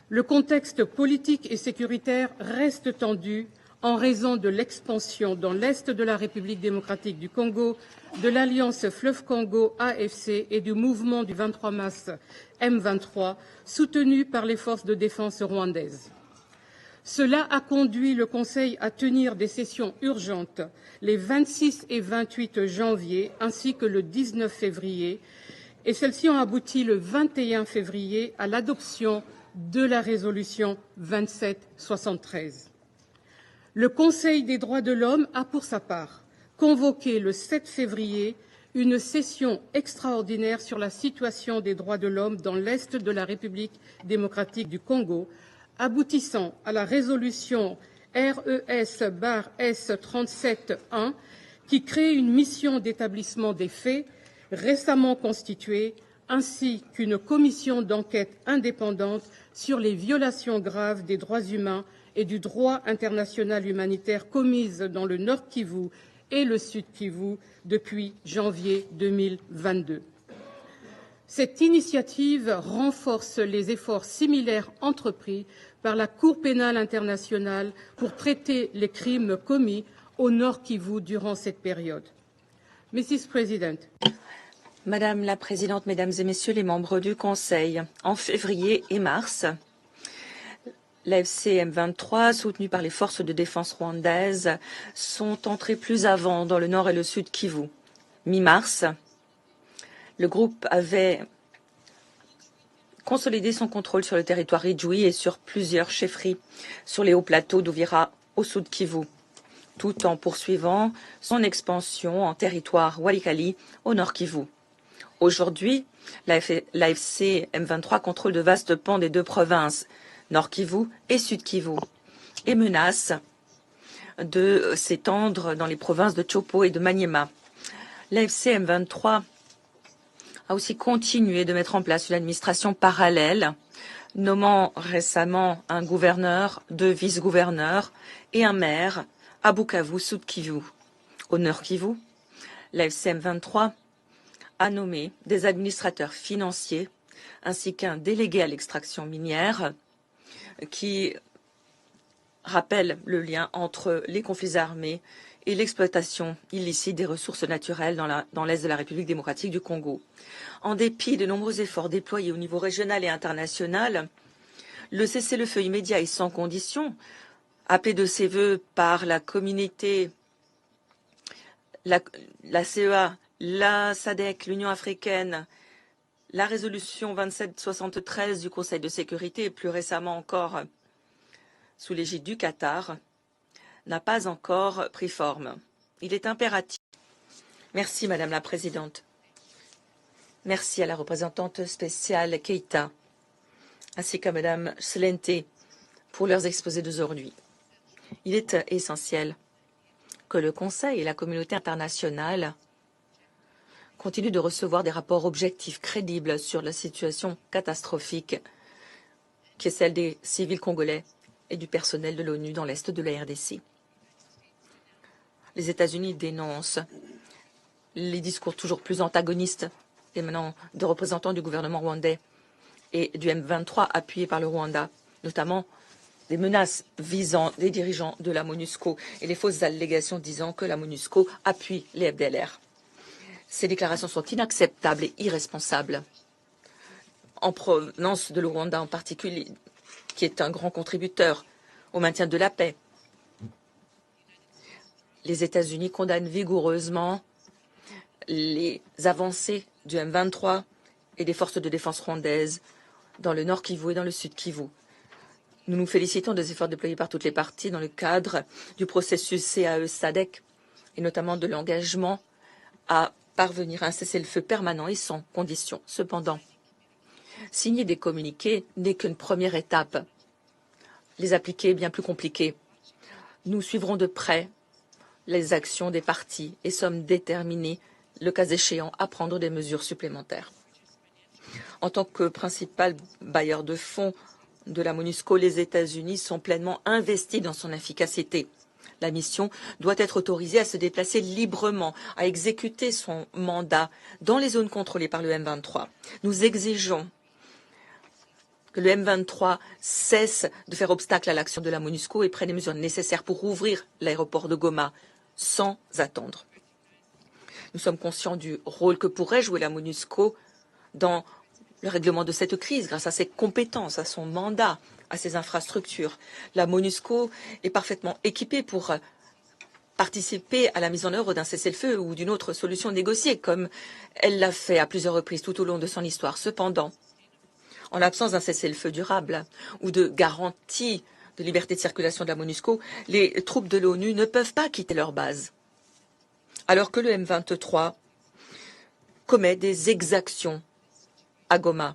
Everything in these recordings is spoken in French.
Le contexte politique et sécuritaire reste tendu en raison de l'expansion dans l'est de la République démocratique du Congo de l'Alliance Fleuve Congo AFC et du mouvement du 23 mars M23, soutenu par les forces de défense rwandaises. Cela a conduit le Conseil à tenir des sessions urgentes les 26 et 28 janvier ainsi que le 19 février, et celles-ci ont abouti le 21 février à l'adoption de la résolution 2773. Le Conseil des droits de l'homme a, pour sa part, convoqué le 7 février une session extraordinaire sur la situation des droits de l'homme dans l'est de la République démocratique du Congo, aboutissant à la résolution RES-S-37-1 qui crée une mission d'établissement des faits récemment constituée, ainsi qu'une commission d'enquête indépendante sur les violations graves des droits humains et du droit international humanitaire commises dans le Nord Kivu et le Sud Kivu depuis janvier 2022. Cette initiative renforce les efforts similaires entrepris par la Cour pénale internationale pour traiter les crimes commis au Nord Kivu durant cette période. Mrs. President. Madame la Présidente, Mesdames et Messieurs les membres du Conseil, en février et mars, l'AFC M23, soutenue par les forces de défense rwandaises, sont entrés plus avant dans le nord et le sud Kivu. Mi-mars, le groupe avait consolidé son contrôle sur le territoire Idjoui et sur plusieurs chefferies sur les hauts plateaux d'Ouvira au sud Kivu, tout en poursuivant son expansion en territoire Walikali au nord Kivu. Aujourd'hui, l'AFC M23 contrôle de vastes pans des deux provinces, Nord Kivu et Sud Kivu, et menace de s'étendre dans les provinces de Chopo et de Maniema. L'AFC M23 a aussi continué de mettre en place une administration parallèle, nommant récemment un gouverneur, 2 vice-gouverneurs et un maire à Bukavu, Sud Kivu. Au Nord Kivu, l'AFC M23 a nommé des administrateurs financiers ainsi qu'un délégué à l'extraction minière qui rappelle le lien entre les conflits armés et l'exploitation illicite des ressources naturelles dans l'est de la République démocratique du Congo. En dépit de nombreux efforts déployés au niveau régional et international, le cessez-le-feu immédiat et sans condition, appelé de ses vœux par la communauté, la CEA, la SADC, l'Union africaine, la résolution 2773 du Conseil de sécurité et plus récemment encore sous l'égide du Qatar, n'a pas encore pris forme. Il est impératif. Merci Madame la Présidente. Merci à la représentante spéciale Keïta, ainsi qu'à Madame Slente pour leurs exposés d'aujourd'hui. Il est essentiel que le Conseil et la communauté internationale continue de recevoir des rapports objectifs, crédibles sur la situation catastrophique qui est celle des civils congolais et du personnel de l'ONU dans l'est de la RDC. Les États-Unis dénoncent les discours toujours plus antagonistes émanant de représentants du gouvernement rwandais et du M23 appuyé par le Rwanda, notamment des menaces visant des dirigeants de la MONUSCO et les fausses allégations disant que la MONUSCO appuie les FDLR. Ces déclarations sont inacceptables et irresponsables, en provenance de le Rwanda en particulier, qui est un grand contributeur au maintien de la paix. Les États-Unis condamnent vigoureusement les avancées du M23 et des forces de défense rwandaises dans le Nord Kivu et dans le Sud Kivu. Nous nous félicitons des efforts déployés par toutes les parties dans le cadre du processus CAE-SADC et notamment de l'engagement à parvenir à un cessez-le-feu permanent et sans condition. Cependant, signer des communiqués n'est qu'une première étape. Les appliquer est bien plus compliqué. Nous suivrons de près les actions des parties et sommes déterminés, le cas échéant, à prendre des mesures supplémentaires. En tant que principal bailleur de fonds de la MONUSCO, les États-Unis sont pleinement investis dans son efficacité. La mission doit être autorisée à se déplacer librement, à exécuter son mandat dans les zones contrôlées par le M23. Nous exigeons que le M23 cesse de faire obstacle à l'action de la MONUSCO et prenne les mesures nécessaires pour ouvrir l'aéroport de Goma sans attendre. Nous sommes conscients du rôle que pourrait jouer la MONUSCO dans le règlement de cette crise grâce à ses compétences, à son mandat, à ses infrastructures. La MONUSCO est parfaitement équipée pour participer à la mise en œuvre d'un cessez-le-feu ou d'une autre solution négociée, comme elle l'a fait à plusieurs reprises tout au long de son histoire. Cependant, en l'absence d'un cessez-le-feu durable ou de garantie de liberté de circulation de la MONUSCO, les troupes de l'ONU ne peuvent pas quitter leur base. Alors que le M23 commet des exactions à Goma,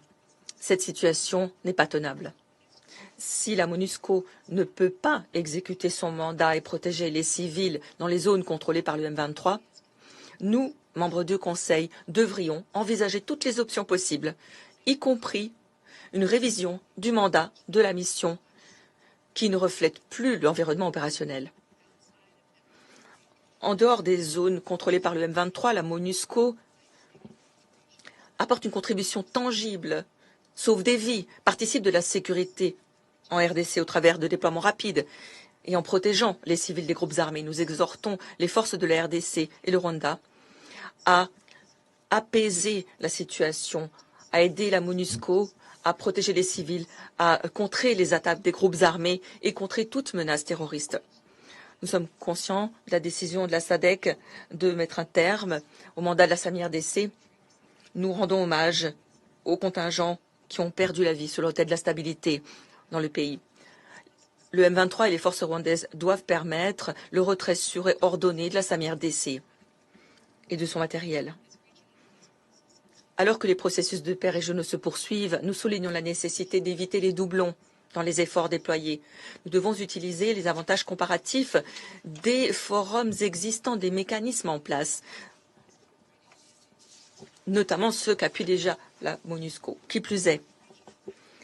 cette situation n'est pas tenable. Si la MONUSCO ne peut pas exécuter son mandat et protéger les civils dans les zones contrôlées par le M23, nous, membres du Conseil, devrions envisager toutes les options possibles, y compris une révision du mandat de la mission qui ne reflète plus l'environnement opérationnel. En dehors des zones contrôlées par le M23, la MONUSCO apporte une contribution tangible, sauve des vies, participe de la sécurité en RDC au travers de déploiements rapides et en protégeant les civils des groupes armés. Nous exhortons les forces de la RDC et le Rwanda à apaiser la situation, à aider la MONUSCO à protéger les civils, à contrer les attaques des groupes armés et contrer toute menace terroriste. Nous sommes conscients de la décision de la SADC de mettre un terme au mandat de la SAMI-RDC. Nous rendons hommage aux contingents qui ont perdu la vie sur l'autel de la stabilité dans le pays. Le M23 et les forces rwandaises doivent permettre le retrait sûr et ordonné de la SAMI-RDC et de son matériel. Alors que les processus de paix régionaux se poursuivent, nous soulignons la nécessité d'éviter les doublons dans les efforts déployés. Nous devons utiliser les avantages comparatifs des forums existants, des mécanismes en place, notamment ceux qu'appuie déjà la MONUSCO. Qui plus est,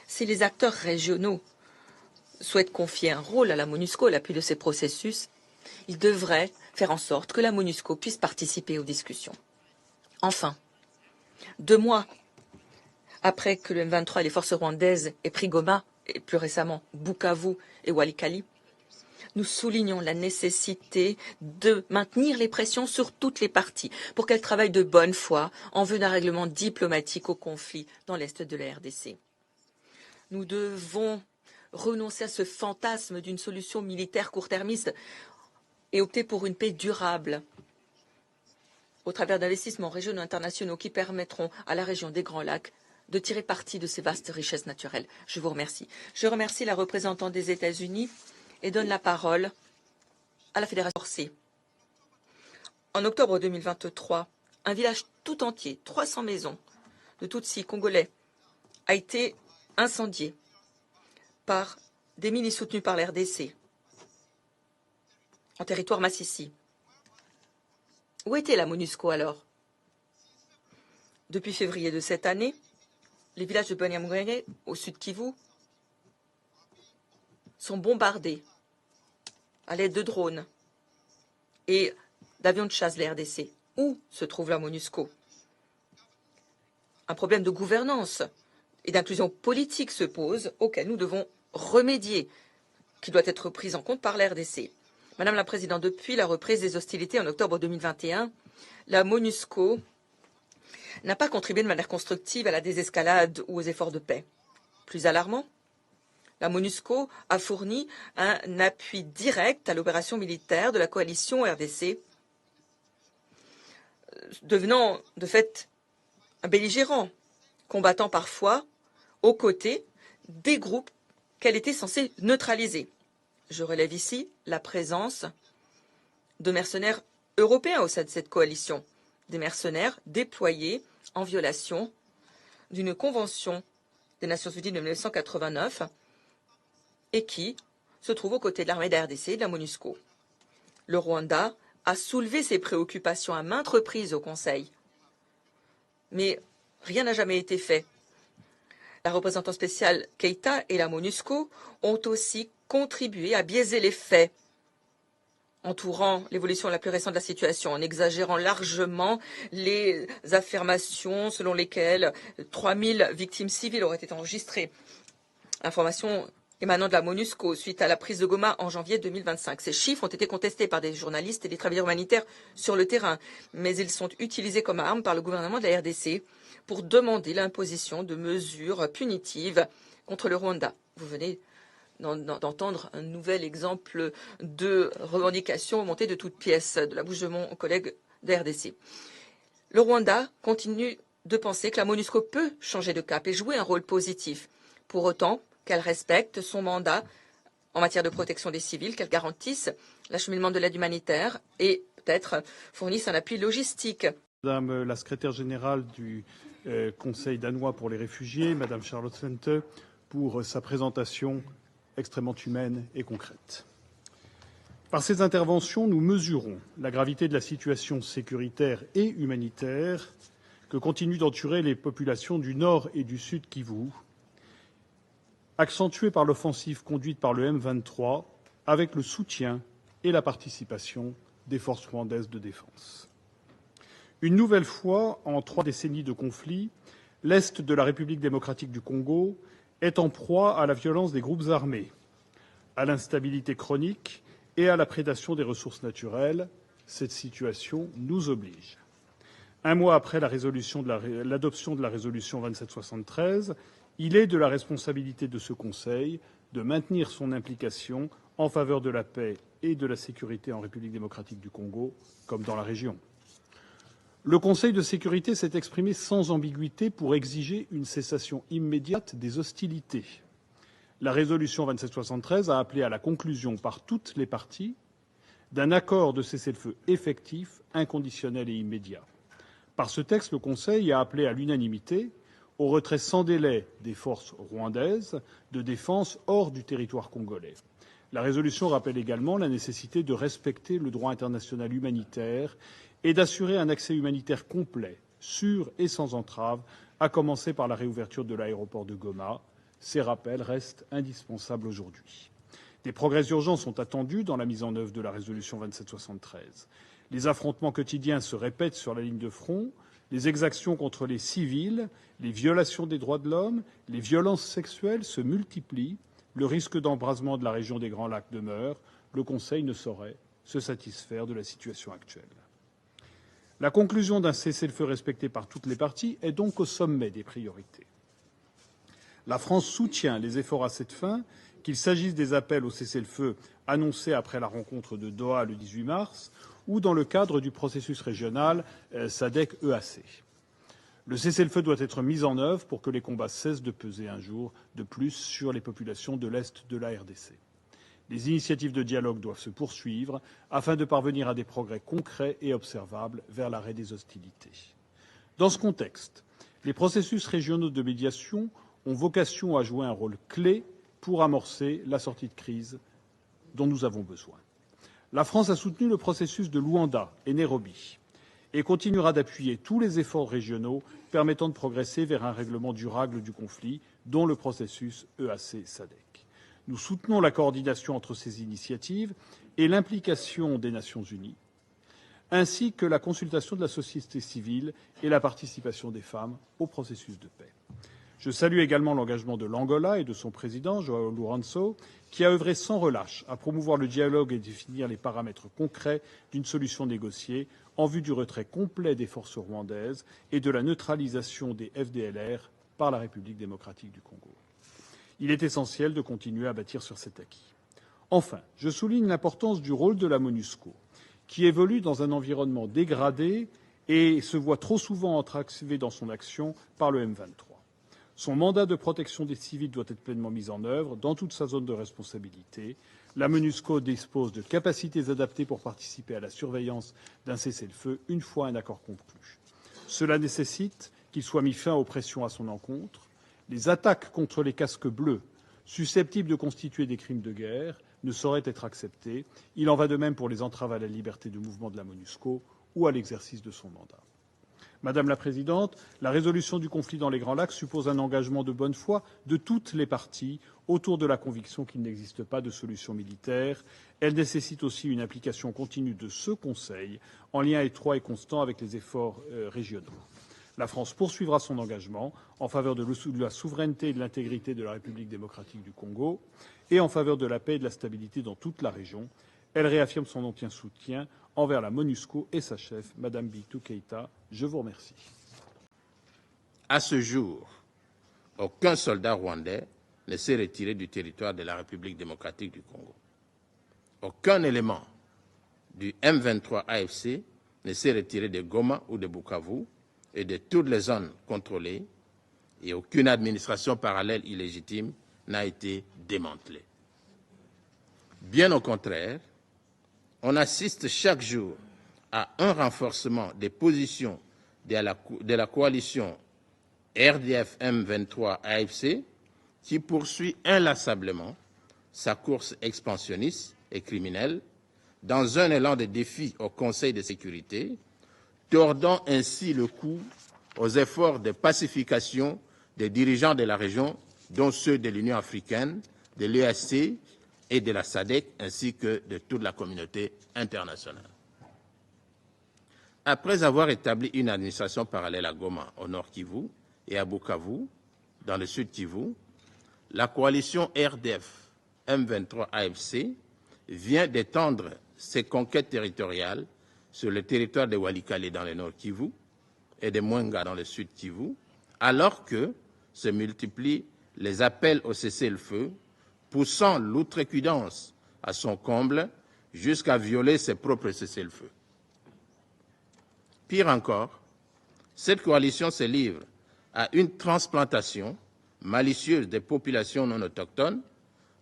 si les acteurs régionaux souhaitent confier un rôle à la MONUSCO à l'appui de ces processus, ils devraient faire en sorte que la MONUSCO puisse participer aux discussions. Enfin, 2 mois après que le M23 et les forces rwandaises aient pris Goma, et plus récemment Bukavu et Walikale, nous soulignons la nécessité de maintenir les pressions sur toutes les parties pour qu'elles travaillent de bonne foi en vue d'un règlement diplomatique au conflit dans l'est de la RDC. Nous devons renoncer à ce fantasme d'une solution militaire court-termiste et opter pour une paix durable au travers d'investissements régionaux et internationaux qui permettront à la région des Grands Lacs de tirer parti de ces vastes richesses naturelles. Je vous remercie. Je remercie la représentante des États-Unis et donne la parole à la Fédération Orsay. En octobre 2023, un village tout entier, 300 maisons de Tutsis congolais, a été incendié par des milices soutenues par l'RDC en territoire Massissi. Où était la MONUSCO alors? Depuis février de cette année, les villages de Banyamulenge, au sud Kivu, sont bombardés à l'aide de drones et d'avions de chasse de la RDC. Où se trouve la MONUSCO? Un problème de gouvernance et d'inclusion politique se pose, auquel nous devons remédier, qui doit être pris en compte par la RDC. Madame la Présidente, depuis la reprise des hostilités en octobre 2021, la MONUSCO n'a pas contribué de manière constructive à la désescalade ou aux efforts de paix. Plus alarmant, la MONUSCO a fourni un appui direct à l'opération militaire de la coalition RDC, devenant de fait un belligérant, combattant parfois aux côtés des groupes qu'elle était censée neutraliser. Je relève ici la présence de mercenaires européens au sein de cette coalition, des mercenaires déployés en violation d'une convention des Nations Unies de 1989 et qui se trouvent aux côtés de l'armée de la RDC et de la MONUSCO. Le Rwanda a soulevé ses préoccupations à maintes reprises au Conseil, mais rien n'a jamais été fait. La représentante spéciale Keïta et la MONUSCO ont aussi contribué à biaiser les faits entourant l'évolution la plus récente de la situation, en exagérant largement les affirmations selon lesquelles 3000 victimes civiles auraient été enregistrées. Information émanant de la MONUSCO suite à la prise de Goma en janvier 2025. Ces chiffres ont été contestés par des journalistes et des travailleurs humanitaires sur le terrain, mais ils sont utilisés comme arme par le gouvernement de la RDC pour demander l'imposition de mesures punitives contre le Rwanda. Vous venez d'entendre un nouvel exemple de revendication montée de toutes pièces de la bouche de mon collègue de la RDC. Le Rwanda continue de penser que la MONUSCO peut changer de cap et jouer un rôle positif. Pour autant, qu'elle respecte son mandat en matière de protection des civils, qu'elle garantisse l'acheminement de l'aide humanitaire et peut-être fournisse un appui logistique. Madame la secrétaire générale du Conseil danois pour les réfugiés, Madame Charlotte Svante, pour sa présentation extrêmement humaine et concrète. Par ces interventions, nous mesurons la gravité de la situation sécuritaire et humanitaire que continuent d'endurer les populations du Nord et du Sud Kivu, accentuée par l'offensive conduite par le M23 avec le soutien et la participation des forces rwandaises de défense. Une nouvelle fois, en 3 décennies de conflit, l'Est de la République démocratique du Congo est en proie à la violence des groupes armés, à l'instabilité chronique et à la prédation des ressources naturelles. Cette situation nous oblige. Un mois après l'adoption de la résolution 2773, il est de la responsabilité de ce Conseil de maintenir son implication en faveur de la paix et de la sécurité en République démocratique du Congo, comme dans la région. Le Conseil de sécurité s'est exprimé sans ambiguïté pour exiger une cessation immédiate des hostilités. La résolution 2773 a appelé à la conclusion par toutes les parties d'un accord de cessez-le-feu effectif, inconditionnel et immédiat. Par ce texte, le Conseil a appelé à l'unanimité au retrait sans délai des forces rwandaises de défense hors du territoire congolais. La résolution rappelle également la nécessité de respecter le droit international humanitaire et d'assurer un accès humanitaire complet, sûr et sans entrave, à commencer par la réouverture de l'aéroport de Goma. Ces rappels restent indispensables aujourd'hui. Des progrès urgents sont attendus dans la mise en œuvre de la résolution 2773. Les affrontements quotidiens se répètent sur la ligne de front. Les exactions contre les civils, les violations des droits de l'homme, les violences sexuelles se multiplient. Le risque d'embrasement de la région des Grands Lacs demeure. Le Conseil ne saurait se satisfaire de la situation actuelle. La conclusion d'un cessez-le-feu respecté par toutes les parties est donc au sommet des priorités. La France soutient les efforts à cette fin, qu'il s'agisse des appels au cessez-le-feu annoncés après la rencontre de Doha le 18 mars ou dans le cadre du processus régional SADC-EAC. Le cessez-le-feu doit être mis en œuvre pour que les combats cessent de peser un jour de plus sur les populations de l'Est de la RDC. Les initiatives de dialogue doivent se poursuivre afin de parvenir à des progrès concrets et observables vers l'arrêt des hostilités. Dans ce contexte, les processus régionaux de médiation ont vocation à jouer un rôle clé pour amorcer la sortie de crise dont nous avons besoin. La France a soutenu le processus de Luanda et Nairobi et continuera d'appuyer tous les efforts régionaux permettant de progresser vers un règlement durable du conflit, dont le processus EAC-SADC. Nous soutenons la coordination entre ces initiatives et l'implication des Nations unies, ainsi que la consultation de la société civile et la participation des femmes au processus de paix. Je salue également l'engagement de l'Angola et de son président, João Lourenço, qui a œuvré sans relâche à promouvoir le dialogue et définir les paramètres concrets d'une solution négociée en vue du retrait complet des forces rwandaises et de la neutralisation des FDLR par la République démocratique du Congo. Il est essentiel de continuer à bâtir sur cet acquis. Enfin, je souligne l'importance du rôle de la MONUSCO, qui évolue dans un environnement dégradé et se voit trop souvent entravé dans son action par le M23. Son mandat de protection des civils doit être pleinement mis en œuvre dans toute sa zone de responsabilité. La MONUSCO dispose de capacités adaptées pour participer à la surveillance d'un cessez-le-feu une fois un accord conclu. Cela nécessite qu'il soit mis fin aux pressions à son encontre. Les attaques contre les casques bleus, susceptibles de constituer des crimes de guerre, ne sauraient être acceptées. Il en va de même pour les entraves à la liberté de mouvement de la MONUSCO ou à l'exercice de son mandat. Madame la Présidente, la résolution du conflit dans les Grands Lacs suppose un engagement de bonne foi de toutes les parties autour de la conviction qu'il n'existe pas de solution militaire. Elle nécessite aussi une implication continue de ce Conseil en lien étroit et constant avec les efforts régionaux. La France poursuivra son engagement en faveur de la souveraineté et de l'intégrité de la République démocratique du Congo et en faveur de la paix et de la stabilité dans toute la région. Elle réaffirme son entier soutien envers la MONUSCO et sa chef, Mme Bintou Keïta. Je vous remercie. À ce jour, aucun soldat rwandais ne s'est retiré du territoire de la République démocratique du Congo. Aucun élément du M23 AFC ne s'est retiré de Goma ou de Bukavu et de toutes les zones contrôlées, et aucune administration parallèle illégitime n'a été démantelée. Bien au contraire, on assiste chaque jour à un renforcement des positions de la coalition RDF M23 AFC qui poursuit inlassablement sa course expansionniste et criminelle dans un élan de défi au Conseil de sécurité, tordant ainsi le cou aux efforts de pacification des dirigeants de la région, dont ceux de l'Union africaine, de l'EAC et de la SADC, ainsi que de toute la communauté internationale. Après avoir établi une administration parallèle à Goma, au nord Kivu, et à Bukavu, dans le sud Kivu, la coalition RDF M23 AFC vient d'étendre ses conquêtes territoriales sur le territoire de Walikale dans le nord Kivu et de Mwenga dans le sud Kivu, alors que se multiplient les appels au cessez-le-feu, poussant l'outrecuidance à son comble jusqu'à violer ses propres cessez-le-feu. Pire encore, cette coalition se livre à une transplantation malicieuse des populations non autochtones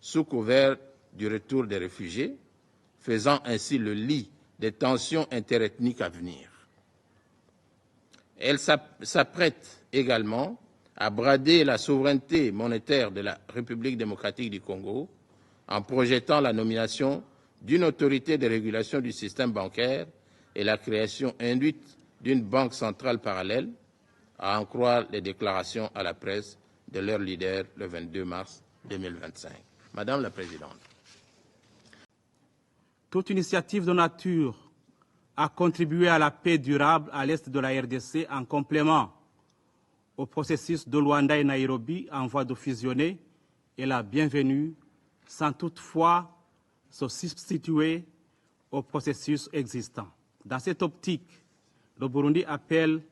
sous couvert du retour des réfugiés, faisant ainsi le lit des tensions interethniques à venir. Elle s'apprête également à brader la souveraineté monétaire de la République démocratique du Congo en projetant la nomination d'une autorité de régulation du système bancaire et la création induite d'une banque centrale parallèle, à en croire les déclarations à la presse de leur leader le 22 mars 2025. Madame la Présidente. Toute initiative de nature à contribuer à la paix durable à l'est de la RDC en complément au processus de Luanda et Nairobi en voie de fusionner est la bienvenue, sans toutefois se substituer au processus existant. Dans cette optique, le Burundi appelle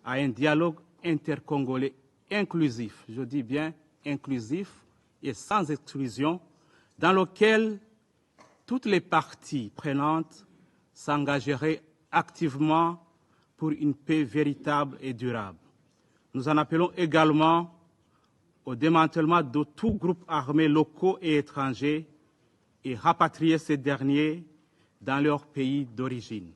à un dialogue intercongolais inclusif, je dis bien inclusif et sans exclusion, dans lequel toutes les parties prenantes s'engageraient activement pour une paix véritable et durable. Nous en appelons également au démantèlement de tout groupe armé locaux et étrangers et rapatrier ces derniers dans leur pays d'origine.